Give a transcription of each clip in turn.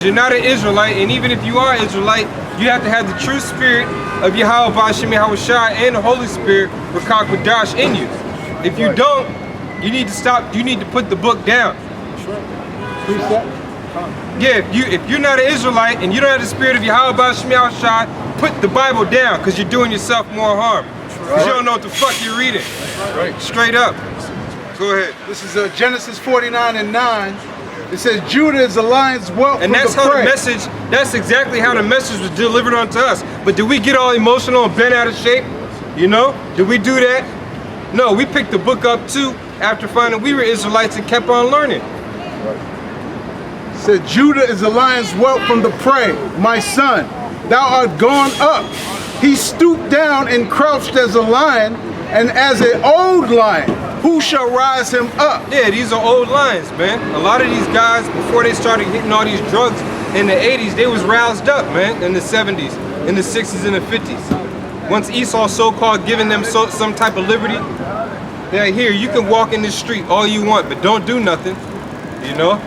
You're not an Israelite, and even if you are an Israelite, you have to have the true spirit of Yahawashi, Yahawashi, and the Holy Spirit, Rakak Wadash, in you. If you don't, you need to stop. You need to put the book down. Yeah, if you're not an Israelite and you don't have the spirit of Yahawashi, Yahawashi, put the Bible down, because you're doing yourself more harm. Because you don't know what the fuck you're reading. Straight up. Go ahead. This is Genesis 49:9. It says Judah is the lion's whelp. And that's how the message, that's exactly how the message was delivered unto us. But did we get all emotional and bent out of shape? You know? Did we do that? No, we picked the book up too after finding we were Israelites and kept on learning. It said Judah is the lion's whelp from the prey. My son, thou art gone up. He stooped down and crouched as a lion, and as an old lion. Who shall rise him up? Yeah, these are old lions, man. A lot of these guys, before they started hitting all these drugs in the 80s, they was roused up, man, in the 70s, in the 60s, and the 50s. Once Esau so-called giving them some type of liberty, they're here, you can walk in the street all you want, but don't do nothing, you know?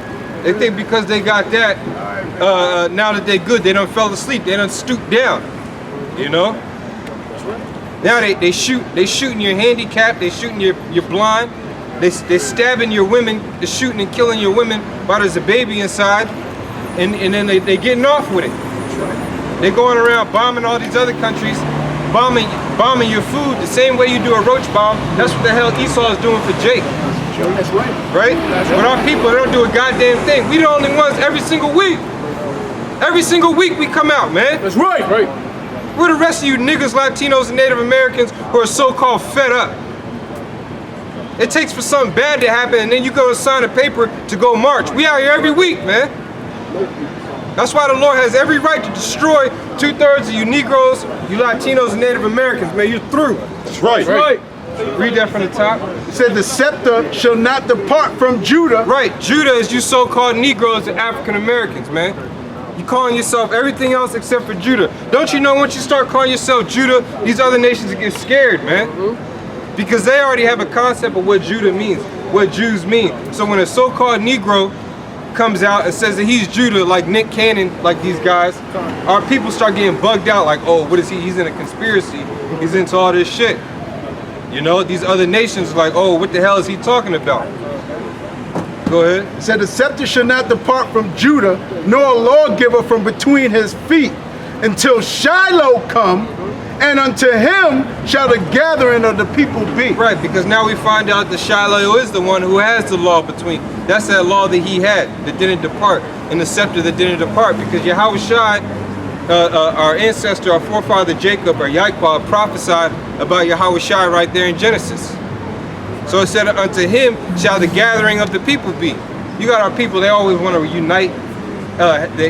They think because they got that, now that they good, they done fell asleep, they done stooped down, you know? Now they shooting your handicap, they shooting your blind, they stabbing your women, they shooting and killing your women while there's a baby inside, and then they getting off with it. They going around bombing all these other countries, bombing your food the same way you do a roach bomb. That's what the hell Esau is doing for Jake. That's right. Right? But our people, they don't do a goddamn thing. We the only ones every single week. Every single week we come out, man. That's right. Right. Where the rest of you niggas, Latinos, and Native Americans who are so-called fed up? It takes for something bad to happen, and then you go and sign a paper to go march. We out here every week, man. That's why the Lord has every right to destroy 2/3 of you Negroes, you Latinos, and Native Americans, man. You're through. That's right. Right. Read that from the top. It said the scepter shall not depart from Judah. Right. Judah is you so-called Negroes and African Americans, man. You calling yourself everything else except for Judah. Don't you know once you start calling yourself Judah, these other nations get scared, man. Because they already have a concept of what Judah means, what Jews mean. So when a so-called Negro comes out and says that he's Judah, like Nick Cannon, like these guys, our people start getting bugged out like, oh, what is he? He's in a conspiracy. He's into all this shit. You know, these other nations are like, oh, what the hell is he talking about? Go ahead. It said the scepter shall not depart from Judah, nor a lawgiver from between his feet, until Shiloh come, and unto him shall the gathering of the people be. Right, because now we find out that Shiloh is the one who has the law between. That's that law that he had that didn't depart, and the scepter that didn't depart. Because Yahawashi, our ancestor, our forefather Jacob, or Yaquah, prophesied about Yahawashi right there in Genesis. So it said, unto him shall the gathering of the people be. You got our people, they always want to unite.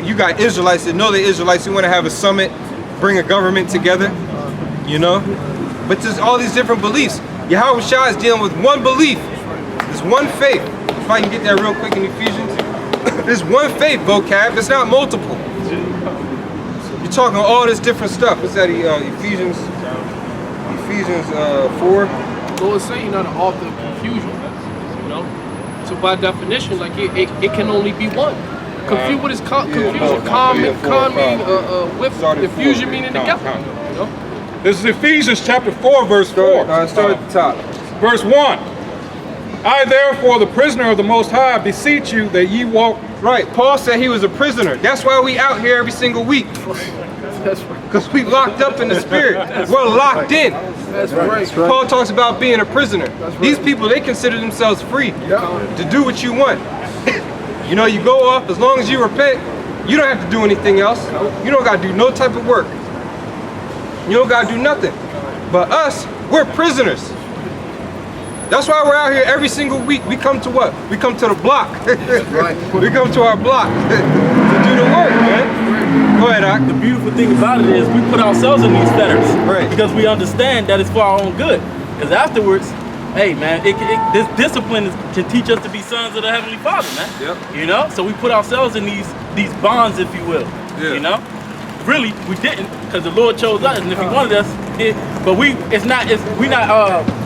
You got Israelites that know they're Israelites who want to have a summit, bring a government together, you know? But there's all these different beliefs. Yahawashi is dealing with one belief. There's one faith. If I can get that real quick in Ephesians. There's one faith, vocab. It's not multiple. You're talking all this different stuff. What's that, Ephesians 4? The Lord is saying, not an author of confusion, you know. So by definition, like it can only be one. What is confusion? Calm meaning with diffusion meaning together. You know? This is Ephesians chapter 4, verse 4. Start at the top. Verse 1. I therefore, the prisoner of the Most High, beseech you that ye walk. Right. Paul said he was a prisoner. That's why we out here every single week. Because we locked up in the spirit. We're locked in. That's right. Paul talks about being a prisoner. These people, they consider themselves free to do what you want. You know, you go off, as long as you repent, you don't have to do anything else. You don't got to do no type of work. You don't got to do nothing. But us, we're prisoners. That's why we're out here every single week. We come to what? We come to the block. We come to our block to do the work, man. Go ahead, Doc. The beautiful thing about it is we put ourselves in these fetters, right? Because we understand that it's for our own good. Because afterwards, hey man, this discipline can teach us to be sons of the Heavenly Father, man. Yep. You know, so we put ourselves in these bonds, if you will. Yeah. You know, really we didn't, because the Lord chose us, and if He wanted us, but we're not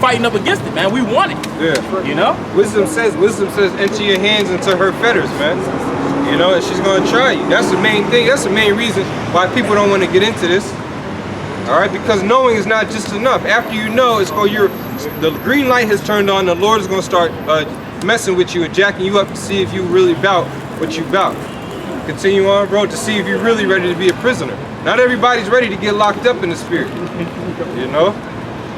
fighting up against it, man. We want it. Yeah. You know. Wisdom says, enter your hands into her fetters, man. You know, and she's gonna try you. That's the main thing. That's the main reason why people don't want to get into this. All right, because knowing is not just enough. After you know, the green light has turned on. The Lord is gonna start messing with you and jacking you up to see if you really about what you about. Continue on, bro, to see if you're really ready to be a prisoner. Not everybody's ready to get locked up in the spirit. You know?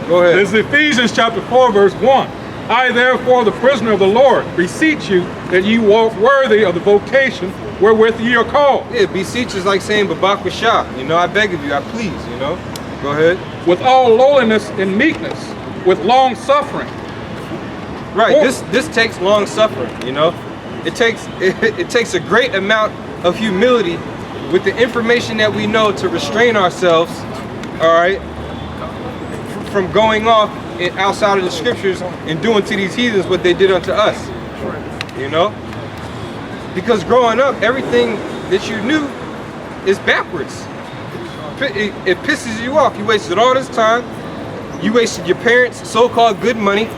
Go ahead. This is Ephesians chapter 4, verse 1. I, therefore, the prisoner of the Lord, beseech you that ye walk worthy of the vocation wherewith ye are called. Yeah, beseech is like saying Babakwa. You know, I beg of you, I please, you know? Go ahead. With all lowliness and meekness, with long suffering. Right, this takes long suffering, you know? It takes a great amount of humility with the information that we know to restrain ourselves, all right, from going off outside of the scriptures and doing to these heathens what they did unto us, you know? Because growing up, everything that you knew is backwards. It pisses you off. You wasted all this time. You wasted your parents' so-called good money,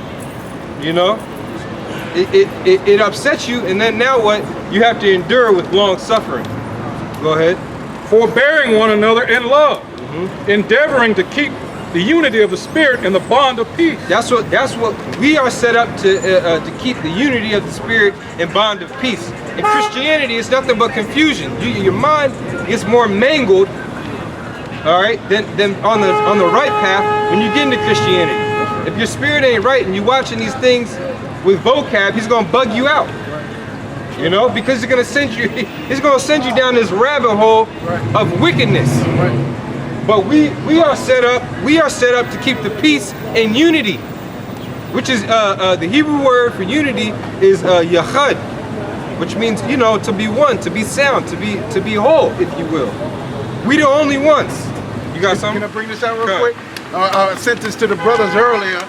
you know? It upsets you, and then now what? You have to endure with long suffering. Go ahead. Forbearing one another in love, endeavoring to keep the unity of the Spirit in the bond of peace. That's what we are set up to keep the unity of the Spirit and bond of peace. In Christianity, it's nothing but confusion. Your mind gets more mangled, all right, than on the right path when you get into Christianity. If your spirit ain't right and you're watching these things with vocab, he's gonna bug you out. You know, because he's gonna send you down this rabbit hole of wickedness. But we are set up to keep the peace and unity, which is the Hebrew word for unity is yachad, which means, you know, to be one, to be sound, to be whole, if you will. We the only ones. You got something? Can I bring this out real quick? I sent this to the brothers earlier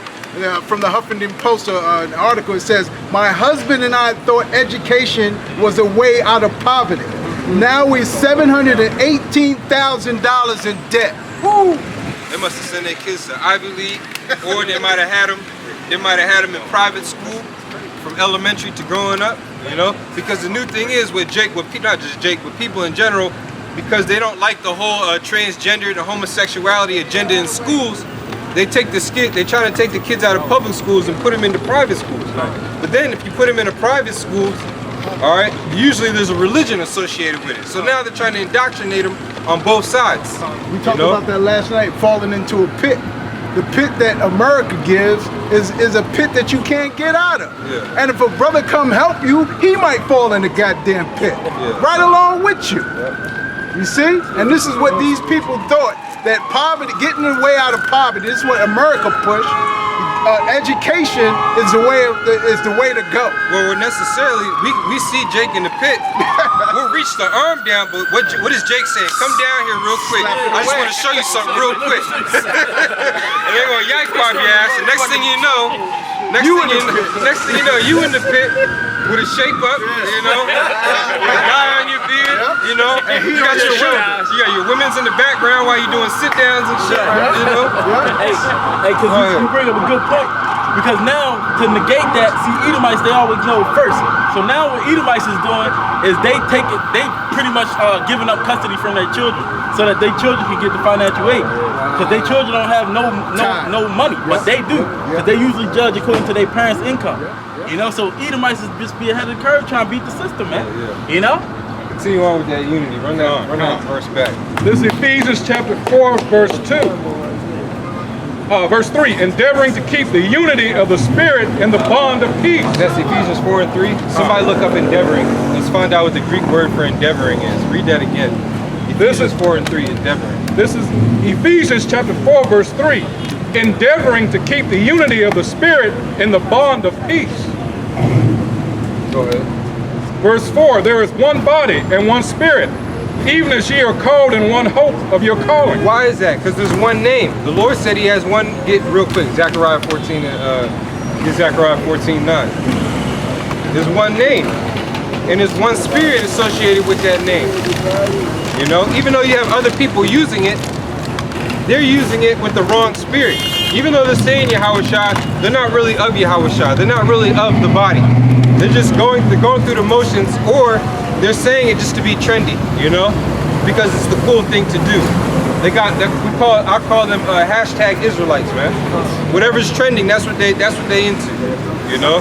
from the Huffington Post, an article. It says, my husband and I thought education was a way out of poverty. Now we're $718,000 in debt. Woo! They must have sent their kids to Ivy League, or they might have had them in private school from elementary to growing up, you know? Because the new thing is with not just Jake, but people in general, because they don't like the whole transgender, the homosexuality agenda in schools, they try to take the kids out of public schools and put them into private schools. But then if you put them into private schools, all right, usually there's a religion associated with it. So now they're trying to indoctrinate them on both sides. We talked about that last night, falling into a pit. The pit that America gives is a pit that you can't get out of. Yeah. And if a brother come help you, he might fall in the goddamn pit, right along with you. You see? And this is what these people thought, that poverty, getting the way out of poverty, this is what America pushed. Education is the way to go. Well, we're necessarily, we see Jake in the pit. We'll reach the arm down, but what is Jake saying? Come down here real quick. I just want to show you something real quick. And they're gonna yank pop your ass, and next thing you know, you in the pit with a shape up, you know, with a guy on your beard, you know, you got your women's in the background while you're doing sit downs and shit, you know. Hey, because you bring up a good point. Because now, to negate that, see, Edomites, they always know first. So now what Edomites is doing is they pretty much giving up custody from their children so that their children can get the financial aid. Because their children don't have no money, but they do. Because they usually judge according to their parents' income. You know, so Edomites is just be ahead of the curve trying to beat the system, man. You know? Continue on with that unity. Run that verse back. This is Ephesians chapter 4, verse 2. Verse 3, endeavoring to keep the unity of the Spirit in the bond of peace. That's Ephesians 4 and 3. Somebody look up endeavoring. Let's find out what the Greek word for endeavoring is. Read that again. Ephesians 4 and 3, endeavoring. This is Ephesians chapter 4, verse 3. Endeavoring to keep the unity of the Spirit in the bond of peace. Go ahead. Verse 4, there is one body and one Spirit, even as ye are called in one hope of your calling. Why is that? Because there's one name. The Lord said he has one, get real quick, Zechariah 14, get Zechariah 14:9. There's one name, and there's one spirit associated with that name. You know, even though you have other people using it, they're using it with the wrong spirit. Even though they're saying Yahawashi, they're not really of Yahawashi. They're not really of the body. They're just going through the motions, or they're saying it just to be trendy, you know, because it's the cool thing to do. They got that I call them hashtag Israelites, man. Whatever's trending, that's what they into, you know.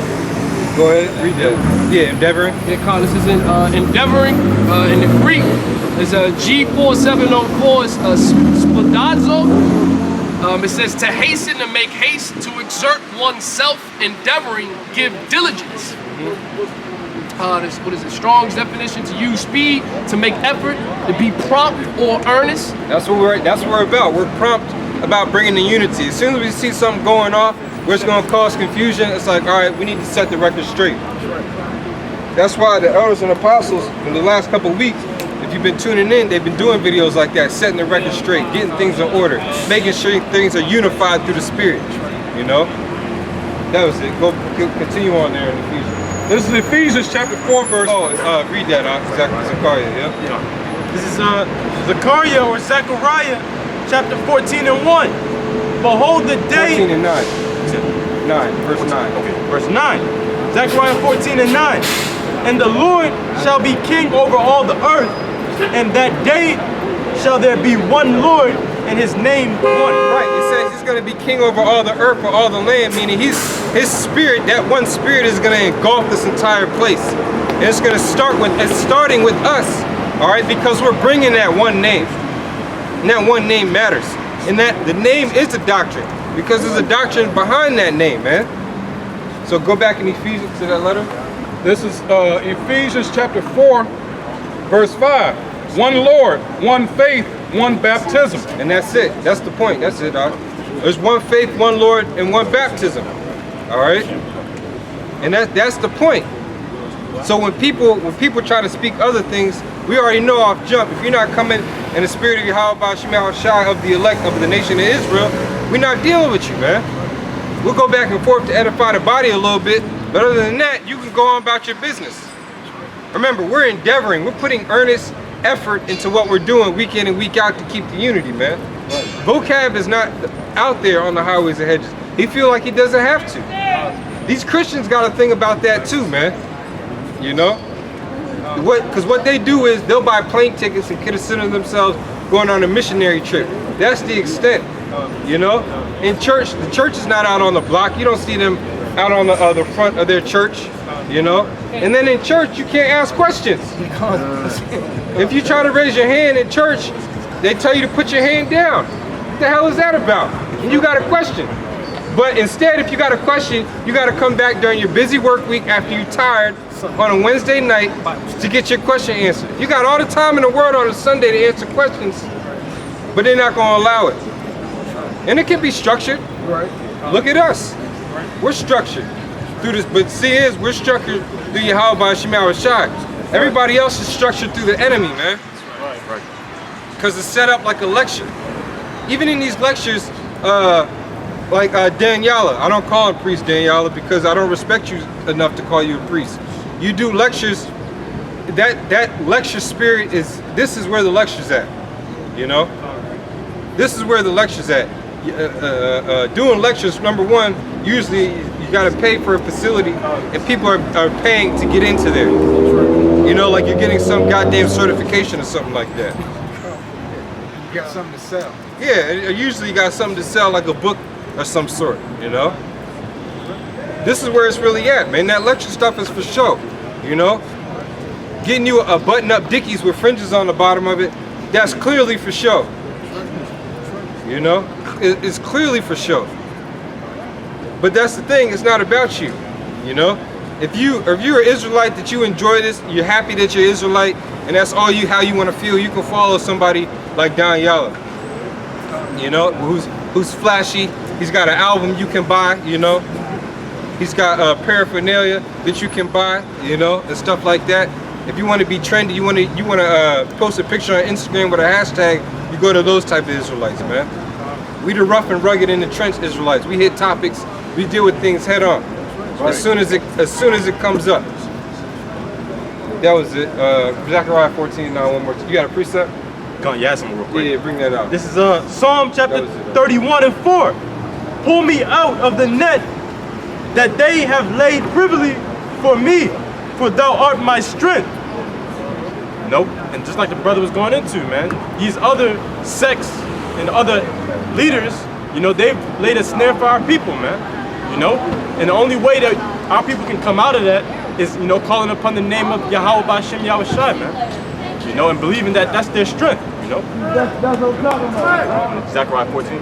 Go ahead, read that. Yeah, endeavoring. Yeah, Carl, this is in endeavoring in the Greek. It's a G4704. It's spadazo. It says to hasten, to make haste, to exert oneself, endeavoring, give diligence. What is it? Strong's definition: to use speed, to make effort, to be prompt or earnest. That's what we're about. We're prompt about bringing the unity. As soon as we see something going off where it's going to cause confusion, it's like, all right, we need to set the record straight. That's why the elders and apostles in the last couple of weeks, if you've been tuning in, they've been doing videos like that, setting the record straight, getting things in order, making sure things are unified through the Spirit. You know, that was it. Go continue on there in Ephesians. This is Ephesians chapter 4, verse. Oh, read that out. Zechariah, yeah. This is Zechariah or Zechariah, chapter 14 and 1. Behold the day. 14 and 9. 9, verse 9. Okay, verse 9. Zechariah 14 and 9. And the Lord shall be king over all the earth, and that day shall there be one Lord, and his name one. Right, it says he's going to be king over all the earth, or all the land, meaning his spirit, that one spirit is going to engulf this entire place. And it's going to starting with us, all right, because we're bringing that one name. And that one name matters. And that the name is a doctrine, because there's a doctrine behind that name, man. So go back in Ephesians to that letter. This is Ephesians chapter 4, verse 5. One Lord, one faith, one baptism. And that's it. That's the point. That's it, dog. There's one faith, one Lord, and one baptism. All right? And that's the point. So when people try to speak other things, we already know off jump. If you're not coming in the spirit of Yahawashi of the elect of the nation of Israel, we're not dealing with you, man. We'll go back and forth to edify the body a little bit, but other than that, you can go on about your business. Remember, we're endeavoring, we're putting earnest effort into what we're doing week in and week out to keep the unity, man. Vocab is not out there on the highways and hedges. He feel like he doesn't have to. These Christians got a thing about that too, man. You know? Because what they do is they'll buy plane tickets and consider themselves going on a missionary trip. That's the extent, you know? In church, the church is not out on the block. You don't see them out on the front of their church, you know? And then in church, you can't ask questions. If you try to raise your hand in church, they tell you to put your hand down. What the hell is that about? And you got a question. But instead, if you got a question, you got to come back during your busy work week after you're tired on a Wednesday night to get your question answered. You got all the time in the world on a Sunday to answer questions, but they're not going to allow it. And it can be structured. Right. Look at us. We're structured through this, but see is we're structured through Yahawashi. Everybody else is structured through the enemy, man. Right. Because it's set up like a lecture. Even in these lectures, like Daniela, I don't call him priest Daniela because I don't respect you enough to call you a priest. You do lectures, that lecture spirit is, this is where the lecture's at, you know? This is where the lecture's at. Doing lectures, number one, usually you gotta pay for a facility and people are paying to get into there. You know, like you're getting some goddamn certification or something like that. You got something to sell. Yeah, usually you got something to sell, like a book or some sort, you know? This is where it's really at, man. That lecture stuff is for show, you know? Getting you a button-up Dickies with fringes on the bottom of it, that's clearly for show. You know? It's clearly for show. But that's the thing, it's not about you, you know? If you're an Israelite that you enjoy this, you're happy that you're Israelite, and that's all how you want to feel, you can follow somebody like Don Yala, you know, who's flashy. He's got an album you can buy, you know. He's got paraphernalia that you can buy, you know, and stuff like that. If you want to be trendy, you want to post a picture on Instagram with a hashtag, you go to those type of Israelites, man. We the rough and rugged in the trench Israelites. We hit topics, we deal with things head on. As soon as it comes up. That was it. Zechariah 14, now one more. You got a precept? Come on, you ask him real quick. Yeah, bring that out. This is Psalm chapter 31 and 4. Pull me out of the net that they have laid privily for me, for thou art my strength. know, and just like the brother was going into, man, these other sects and other leaders, you know, they've laid a snare for our people, man, you know, and the only way that our people can come out of that is, you know, calling upon the name of Yahawashi, Yahawashi, man, you know, and believing that that's their strength, you know. Zechariah 14.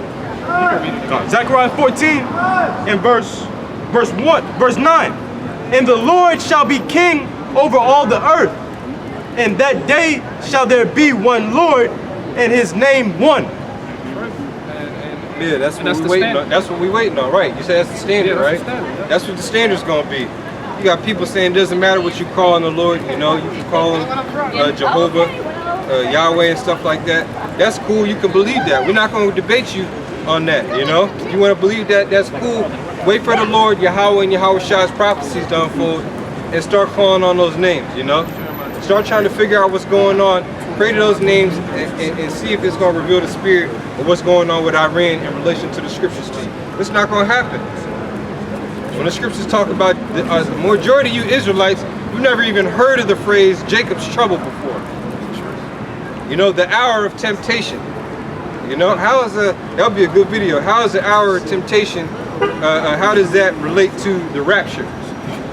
Zechariah 14 and verse 9. And the Lord shall be king over all the earth, and that day shall there be one Lord, and his name one. Yeah, that's what we waiting on. That's what we waiting on, right? You said that's the standard, right? That's what the standard's gonna be. You got people saying it doesn't matter what you call on the Lord, you know, you can call him Jehovah, Yahweh and stuff like that. That's cool, you can believe that. We're not gonna debate you on that, you know? If you wanna believe that, that's cool. Wait for the Lord, Yahweh and Yahawashi's prophecies to unfold and start calling on those names, you know? Start trying to figure out what's going on, pray to those names and see if it's gonna reveal the spirit of what's going on with Iran in relation to the scriptures to you. It's not gonna happen. When the scriptures talk about the majority of you Israelites, you've never even heard of the phrase Jacob's trouble before. You know, the hour of temptation. You know, that'll be a good video. How is the hour of temptation, how does that relate to the rapture?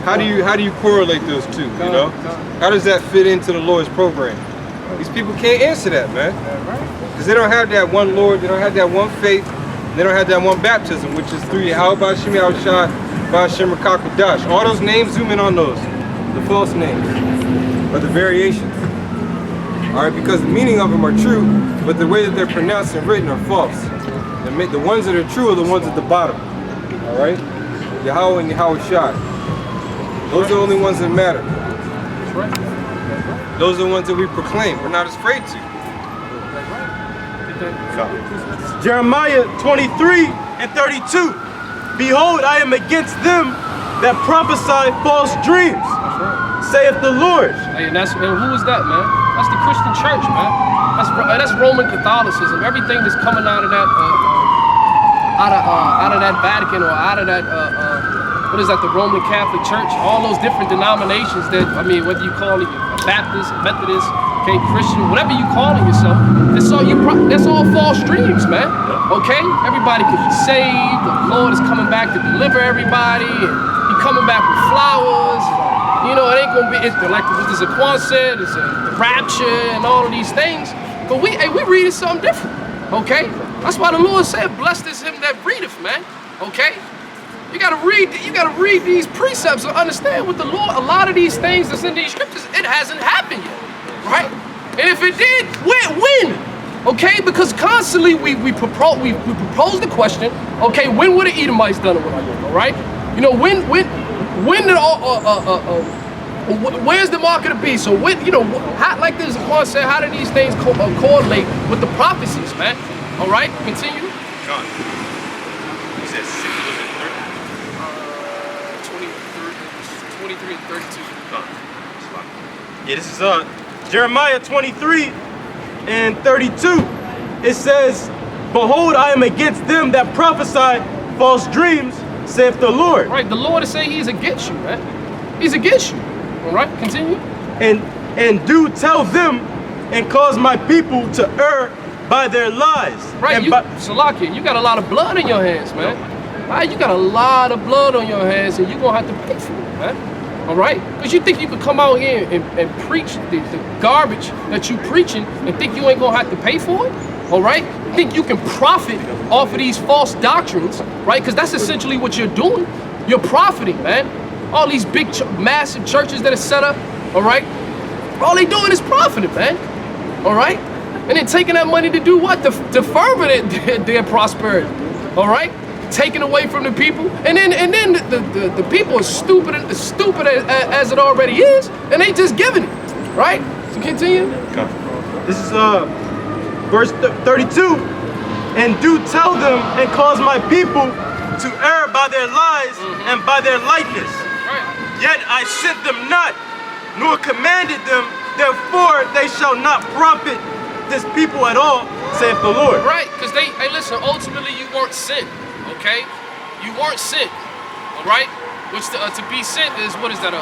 How do you correlate those two, you know? How does that fit into the Lord's program? These people can't answer that, man. Because they don't have that one Lord, they don't have that one faith, they don't have that one baptism, which is through Yahawashi, Yahawashi, Ba'ashem, Rakakadash. All those names, zoom in on those. The false names, or the variations. Alright, because the meaning of them are true, but the way that they're pronounced and written are false. The ones that are true are the ones at the bottom. Alright? Yahweh and Yahawashi. Those are the only ones that matter. Those are the ones that we proclaim. We're not afraid to. Jeremiah 23 and 32. Behold, I am against them that prophesy false dreams, saith the Lord. Hey, and who is that, man? That's the Christian church, man. That's Roman Catholicism. Everything that's coming out of that, out of that Vatican or out of that, what is that? The Roman Catholic Church. All those different denominations that, I mean, whether you call it Baptist, Methodist, okay, Christian, whatever you calling yourself, that's all false dreams, man. Okay, everybody can be saved. The Lord is coming back to deliver everybody, and He coming back with flowers. You know, it ain't gonna be like this is a Kwanzaa, it's the rapture, and all of these things. But we reading something different. Okay, that's why the Lord said, "Blessed is him that readeth," man. Okay. You gotta read these precepts and understand with the Lord. A lot of these things that's in these scriptures, it hasn't happened yet, right? And if it did, when? Okay, because constantly we propose the question. Okay, when were the Edomites done it with our yoke? All right, you know when did where's the mark of the beast? So when how, like this Quan said, how do these things correlate with the prophecies, man? All right, continue. John, he says 23 and 32. Yeah, this is Jeremiah 23 and 32. It says, "Behold, I am against them that prophesy false dreams, saith the Lord." Right, the Lord is saying He's against you, man. He's against you. All right, continue. And do tell them, and cause my people to err by their lies. Right, Salakia, you got a lot of blood in your hands, man. All right, you got a lot of blood on your hands, and you're gonna have to pay for it, man. All right? Because you think you could come out here and preach the garbage that you preaching and think you ain't gonna have to pay for it? All right? You think you can profit off of these false doctrines, right? Because that's essentially what you're doing. You're profiting, man. All these big, massive churches that are set up, all right? All they doing is profiting, man. All right? And then taking that money to do what? To further their prosperity, all right? Taken away from the people, and then the people are stupid as it already is, and they just giving it, right? So continue. This is verse 32. And do tell them, and cause my people to err by their lies and by their likeness. Right. Yet I sent them not, nor commanded them. Therefore they shall not profit this people at all, saith the Lord. Right, because hey, listen, ultimately you weren't sent. Okay, you weren't sent, all right? Which to be sent is, what is that?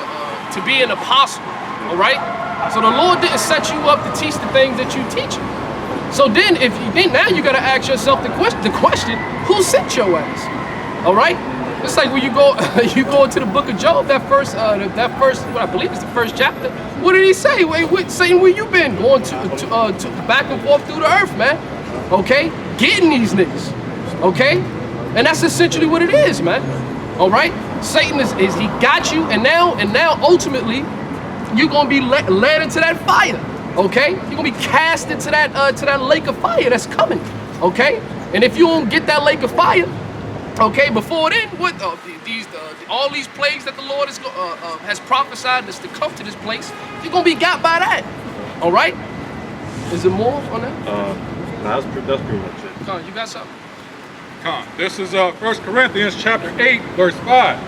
To be an apostle, all right? So the Lord didn't set you up to teach the things that you teach. So then, now you gotta ask yourself the question, who sent your ass? All right. It's like when you go into the book of Job, that first, what I believe is the first chapter. What did he say? Saying where you been? Going to back and forth through the earth, man. Okay, getting these niggas. Okay, and that's essentially what it is, man. All right, Satan is he got you, and now ultimately you're gonna be led into that fire. Okay, you're gonna be cast into that lake of fire that's coming. Okay, and if you don't get that lake of fire, okay, before then, what all these plagues that the Lord has prophesied that's to come to this place, you're gonna be got by that. All right? Is there more on that? That's pretty much it. Con, you got something? This is 1 Corinthians chapter 8, verse 5.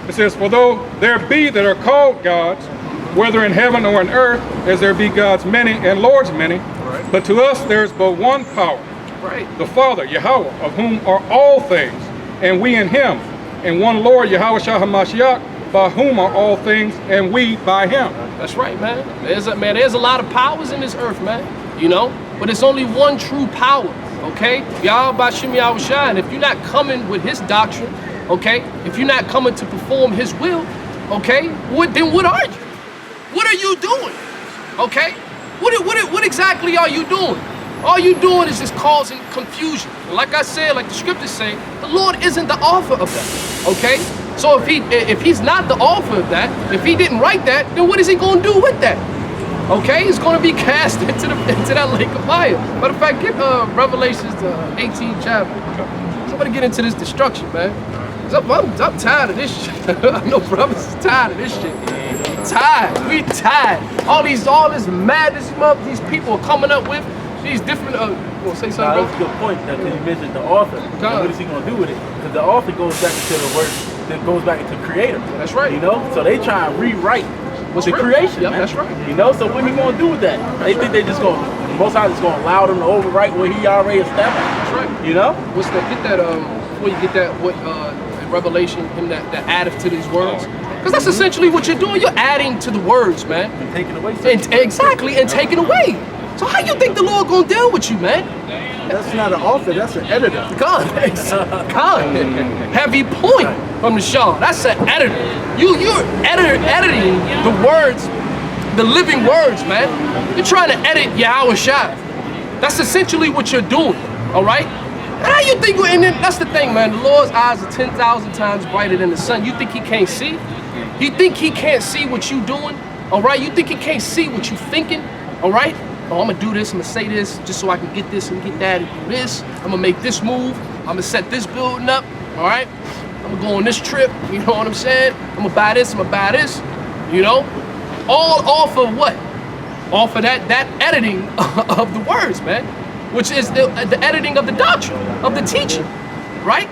It says, "For though there be that are called gods, whether in heaven or in earth, as there be gods many and lords many, Right. but to us there is but one power, Right. the Father, Yahweh, of whom are all things, and we in him, and one Lord, Yahawashi, by whom are all things, and we by him." That's right, man. There's a lot of powers in this earth, man. You know, but it's only one true power. Okay, Yahawashi, and if you're not coming with his doctrine, okay, if you're not coming to perform his will, okay, then what are you? What are you doing? Okay, what exactly are you doing? All you doing is just causing confusion. And like I said, like the scriptures say, the Lord isn't the author of that. Okay, so if he's not the author of that, if he didn't write that, then what is he going to do with that? Okay, he's going to be cast into that lake of fire. Matter of fact, get Revelations 18 chapter. Somebody get into this destruction, man. I'm tired of this shit. I know brothers is tired of this shit. Tired. We tired. All this madness these people are coming up with. These different. You want to say something? That's a good point. That you mentioned the author. What is he going to do with it? Because the author goes back into the word that goes back into creator. That's right. You know, so they try and rewrite the creation. Yep, man. that's right. You know, so what he going to do with that? They think they just going. Most High is going to allow them to overwrite what he already established. That's right. You know. What's that? Get that. Before you get that, what in Revelation, him that addeth to these words. Because that's essentially what you're doing. You're adding to the words, man. And taking away. Exactly, and taking away. So how you think the Lord gonna deal with you, man? That's not an author, that's an editor. God, heavy point from the Shaw. That's an editor. You're editing the words, the living words, man. You're trying to edit Yahawashi. That's essentially what you're doing. All right. And how you think? And then that's the thing, man. The Lord's eyes are 10,000 times brighter than the sun. You think He can't see? You think He can't see what you doing? All right. You think He can't see what you thinking? All right. Oh, I'm gonna do this, I'm gonna say this, just so I can get this and get that and do this. I'm gonna make this move, I'm gonna set this building up, all right? I'm gonna go on this trip, you know what I'm saying? I'm gonna buy this, you know? All off of what? Off of that editing of the words, man, which is the editing of the doctrine, of the teaching, right?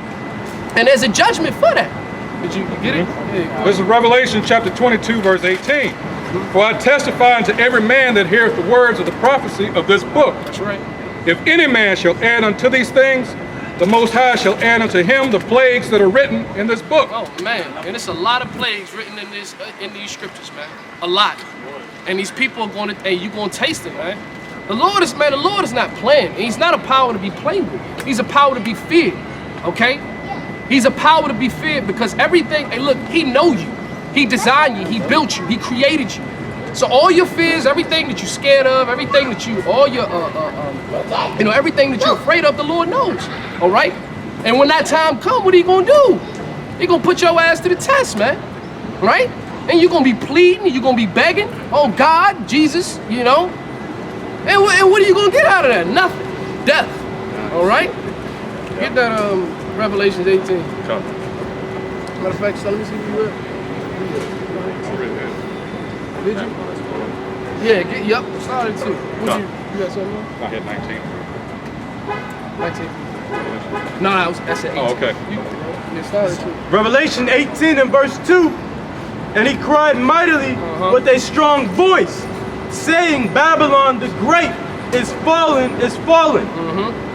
And there's a judgment for that. Did you get it? Yeah, This is Revelation chapter 22, verse 18. "For I testify unto every man that heareth the words of the prophecy of this book. that's right. If any man shall add unto these things, the Most High shall add unto him the plagues that are written in this book." Oh man, and it's a lot of plagues written in these scriptures, man. A lot. And these people are going to, and you're going to taste it, man. The Lord is not playing. And He's not a power to be played with. He's a power to be feared. Okay? He's a power to be feared because everything. Hey, look, He know you. He designed you, He built you, He created you. So all your fears, everything that you're scared of, everything that everything that you're afraid of, the Lord knows. All right? And when that time comes, what are you gonna do? You're gonna put your ass to the test, man. Right? And you're gonna be pleading, you're gonna be begging. Oh God, Jesus, you know. And what are you gonna get out of that? Nothing. Death. All right? Get that Revelations 18. Matter of fact, so let me see if you read. Did you? Yeah, yep, started too. You got something more? I hit 19. 19. No, that's at 18. Oh, okay. You started too. Revelation 18 and verse 2. "And he cried mightily with a strong voice, saying, Babylon the Great is fallen,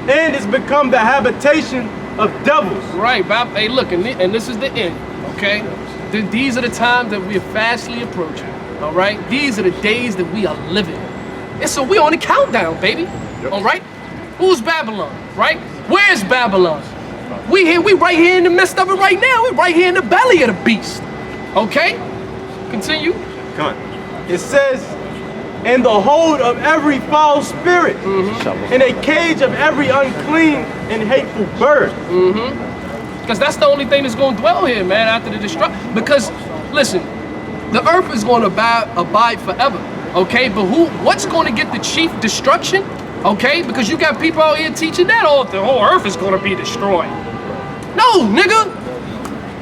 and is become the habitation of devils." Right, Bob. Hey, look, and this is the end, okay? These are the times that we're fastly approaching. All right? These are the days that we are living. And so we on the countdown, baby. All right? Who's Babylon, right? Where's Babylon? We right here in the midst of it right now. We're right here in the belly of the beast. Okay? Continue. Come on. It says, in the hold of every foul spirit, in a cage of every unclean and hateful bird. Because that's the only thing that's going to dwell here, man, after the destruction. Because, listen, the earth is going to abide forever, okay? But what's going to get the chief destruction, okay? Because you got people out here teaching that the whole earth is going to be destroyed. No, nigga.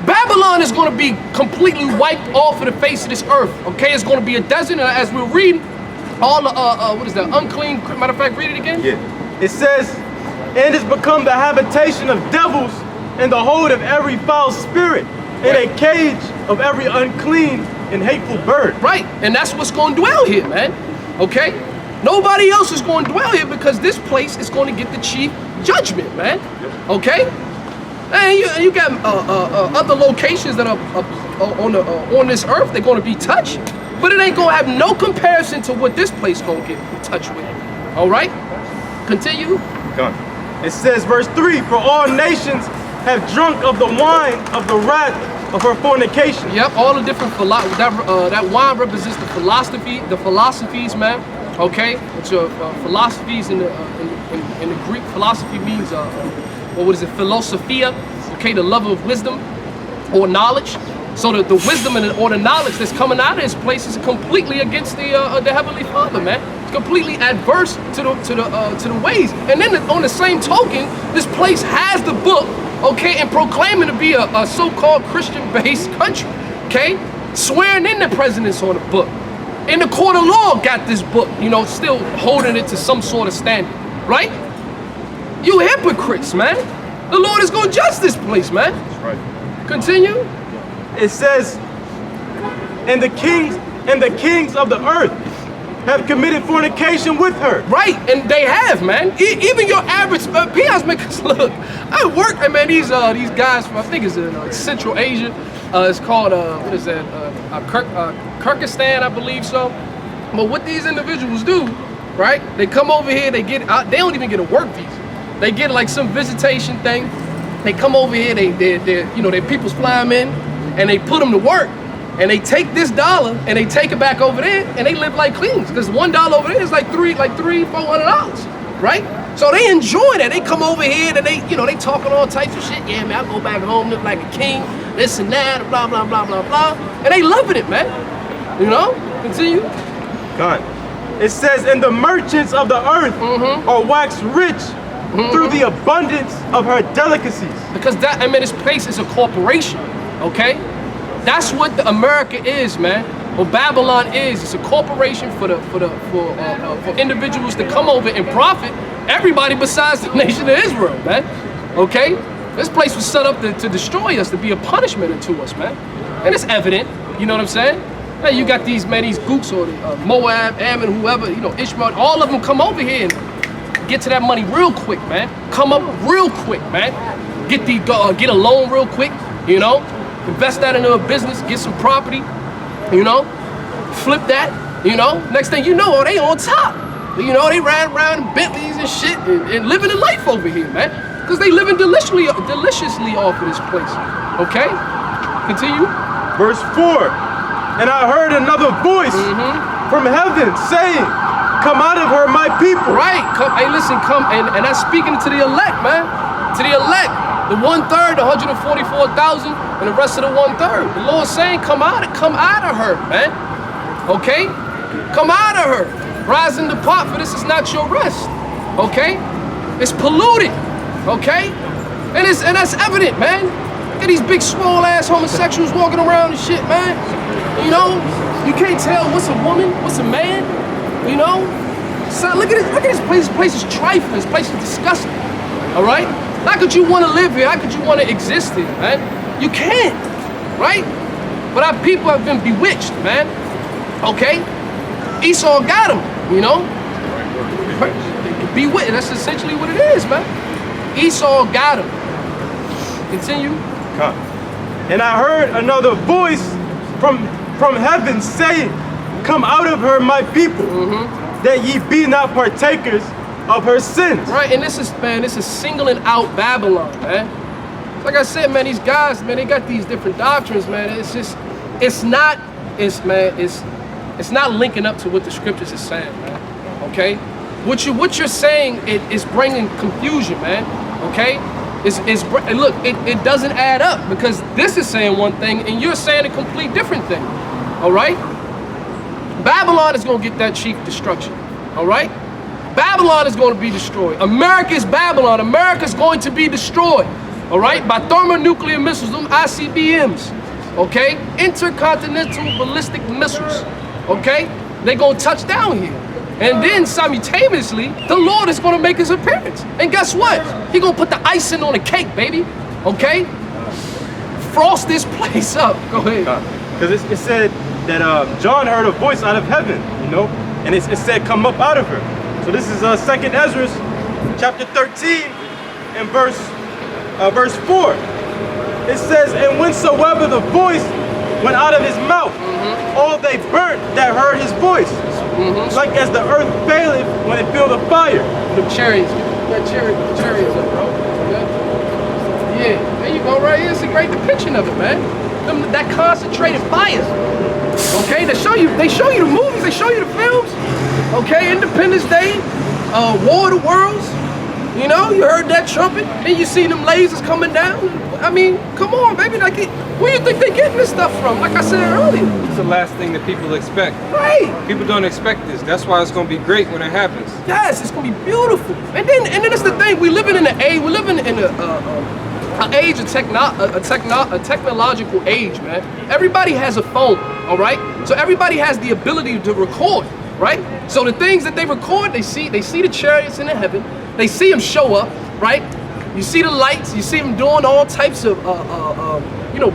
Babylon is going to be completely wiped off of the face of this earth, okay? It's going to be a desert, and as we're reading, all the, what is that, unclean, matter of fact, read it again. Yeah. It says, and it's become the habitation of devils and the hold of every foul spirit, in a cage of every unclean and hateful bird. Right, and that's what's going to dwell here, man, okay? Nobody else is going to dwell here because this place is going to get the chief judgment, man, okay? And you got other locations that are on this earth, they're going to be touched, but it ain't going to have no comparison to what this place going to get touched with, all right? Continue. Come on. It says, verse 3, for all nations have drunk of the wine of the wrath of her fornication. Yep, all the different that wine represents the philosophies, man. Okay, which are philosophies in the Greek. Philosophy means what is it? Philosophia. Okay, the love of wisdom or knowledge. So the wisdom or the knowledge that's coming out of this place is completely against the Heavenly Father, man. It's completely adverse to the ways. And then on the same token, this place has the book, okay, and proclaiming to be a so-called Christian-based country, okay, swearing in the presidents on the book. In the court of law got this book, you know, still holding it to some sort of standard, right? You hypocrites, man. The Lord is going to judge this place, man. That's right. Continue. It says, and the kings of the earth have committed fornication with her. Right, and they have, man. Even your average peons, man. Look, I work, and man, these guys from, I think it's in Central Asia. It's called what is that? Kyrgyzstan, I believe so. But what these individuals do, right? They come over here. They don't even get a work visa. They get like some visitation thing. They come over here. Their peoples fly them in, and they put them to work. And they take this dollar and they take it back over there, and they live like queens. Because $1 over there is like $400, right? So they enjoy that. They come over here and they talking all types of shit. Yeah, man, I go back home, look like a king, this and that, blah, blah, blah, blah, blah. And they loving it, man. You know? Continue. Come on. It says, and the merchants of the earth are waxed rich through the abundance of her delicacies. Because this place is a corporation, okay? That's what America is, man. What Babylon is, it's a corporation for individuals to come over and profit. Everybody besides the nation of Israel, man. Okay? This place was set up to destroy us, to be a punishment unto us, man. And it's evident, you know what I'm saying? Now you got these gooks or Moab, Ammon, whoever, Ishmael, all of them come over here and get to that money real quick, man. Come up real quick, man. Get a loan real quick, invest that into a business, get some property, flip that, next thing you know, they on top. They ride around in Bentleys and shit and living a life over here, man. Because they living deliciously off of this place, okay? Continue. Verse 4, and I heard another voice from heaven saying, come out of her, my people. Right, hey listen, come, and that's speaking to the elect, man. To the elect. The 1/3, the 144,000, and the rest of the 1/3. The Lord's saying, come out of her, man. Okay? Come out of her. Rise and depart, for this is not your rest. Okay? It's polluted. Okay? And that's evident, man. Look at these big swole ass homosexuals walking around and shit, man. You can't tell what's a woman, what's a man. So look at this place. This place is trifling. This place is disgusting. All right? How could you want to live here? How could you want to exist here, man? You can't, right? But our people have been bewitched, man. Okay? Esau got them, Bewitched. That's essentially what it is, man. Esau got him. Continue. And I heard another voice from heaven saying, come out of her, my people, that ye be not partakers of her sins. Right, and this is singling out Babylon, man. Like I said, man, these guys, man, they got these different doctrines, man. It's not linking up to what the scriptures is saying, man. Okay, what you're saying is bringing confusion, man. Okay, look, it doesn't add up, because this is saying one thing and you're saying a complete different thing. All right, Babylon is gonna get that chief destruction. All right, Babylon is going to be destroyed. America is Babylon. America is going to be destroyed. All right, by thermonuclear missiles, them ICBMs. Okay, intercontinental ballistic missiles. Okay, they're going to touch down here. And then simultaneously, the Lord is going to make his appearance. And guess what? He's going to put the icing on the cake, baby. Okay? Frost this place up. Go ahead. Because it said that John heard a voice out of heaven, you know? And it said, come up out of her. So this is 2nd Ezra, chapter 13, and verse 4. It says, and whensoever the voice went out of his mouth, all they burnt that heard his voice. Like as the earth faileth when it filled a fire. The chariots. That chariots up, bro. Yeah, there you go, right here. It's a great depiction of it, man. That concentrated fire. Okay, they show you the movies, they show you the films. Okay, Independence Day, War of the Worlds. You know, you heard that trumpet, and you see them lasers coming down. I mean, come on, baby. Like, where do you think they're getting this stuff from? Like I said earlier. It's the last thing that people expect. Right. People don't expect this. That's why it's gonna be great when it happens. Yes, it's gonna be beautiful. And then it's the thing. We living in an age. We living in an age of a technological age, man. Everybody has a phone. All right. So everybody has the ability to record. Right. So the things that they record, they see the chariots in the heaven. They see them show up. Right. You see the lights. You see them doing all types of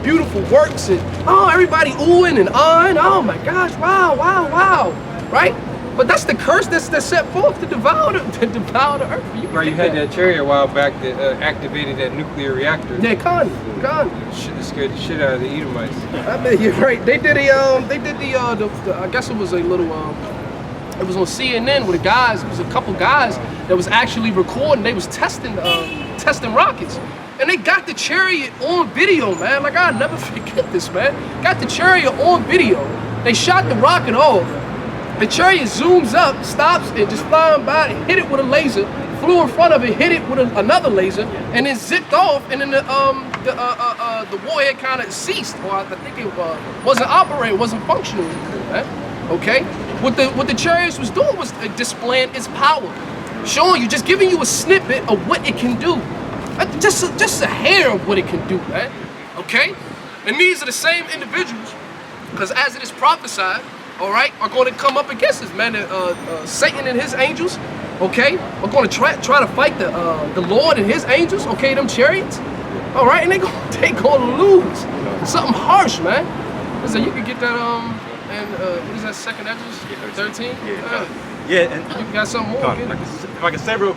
beautiful works, and everybody oohing and ahhing. Oh my gosh! Wow! Wow! Wow! Right? But that's the curse that's set forth to devour the earth. You had that chariot a while back that activated that nuclear reactor. Yeah, Khan. Shit that scared the shit out of the Edomites. I mean, you're right. They did I guess it was a little it was on CNN with the guys. It was a couple guys that was actually recording. They was testing rockets. And they got the chariot on video, man. Like, I'll never forget this, man. Got the chariot on video. They shot the rocket off. The chariot zooms up, stops, and just flying by and hit it with a laser. Flew in front of it, hit it with another laser, and then zipped off. And then the warhead kind of ceased, or I think it wasn't operating, wasn't functional anymore, man. Okay. What the chariots was doing was displaying its power, showing you, just giving you a snippet of what it can do. Just a hair of what it can do, man. Okay? And these are the same individuals, because as it is prophesied, all right, are going to come up against us, man. Satan and his angels, okay, are going to try to fight the Lord and his angels, okay, them chariots, all right, and they going to lose. Something harsh, man. Listen, you can get that, what is that, 2nd Ezra? 13? Yeah, and you got something more. if I can say real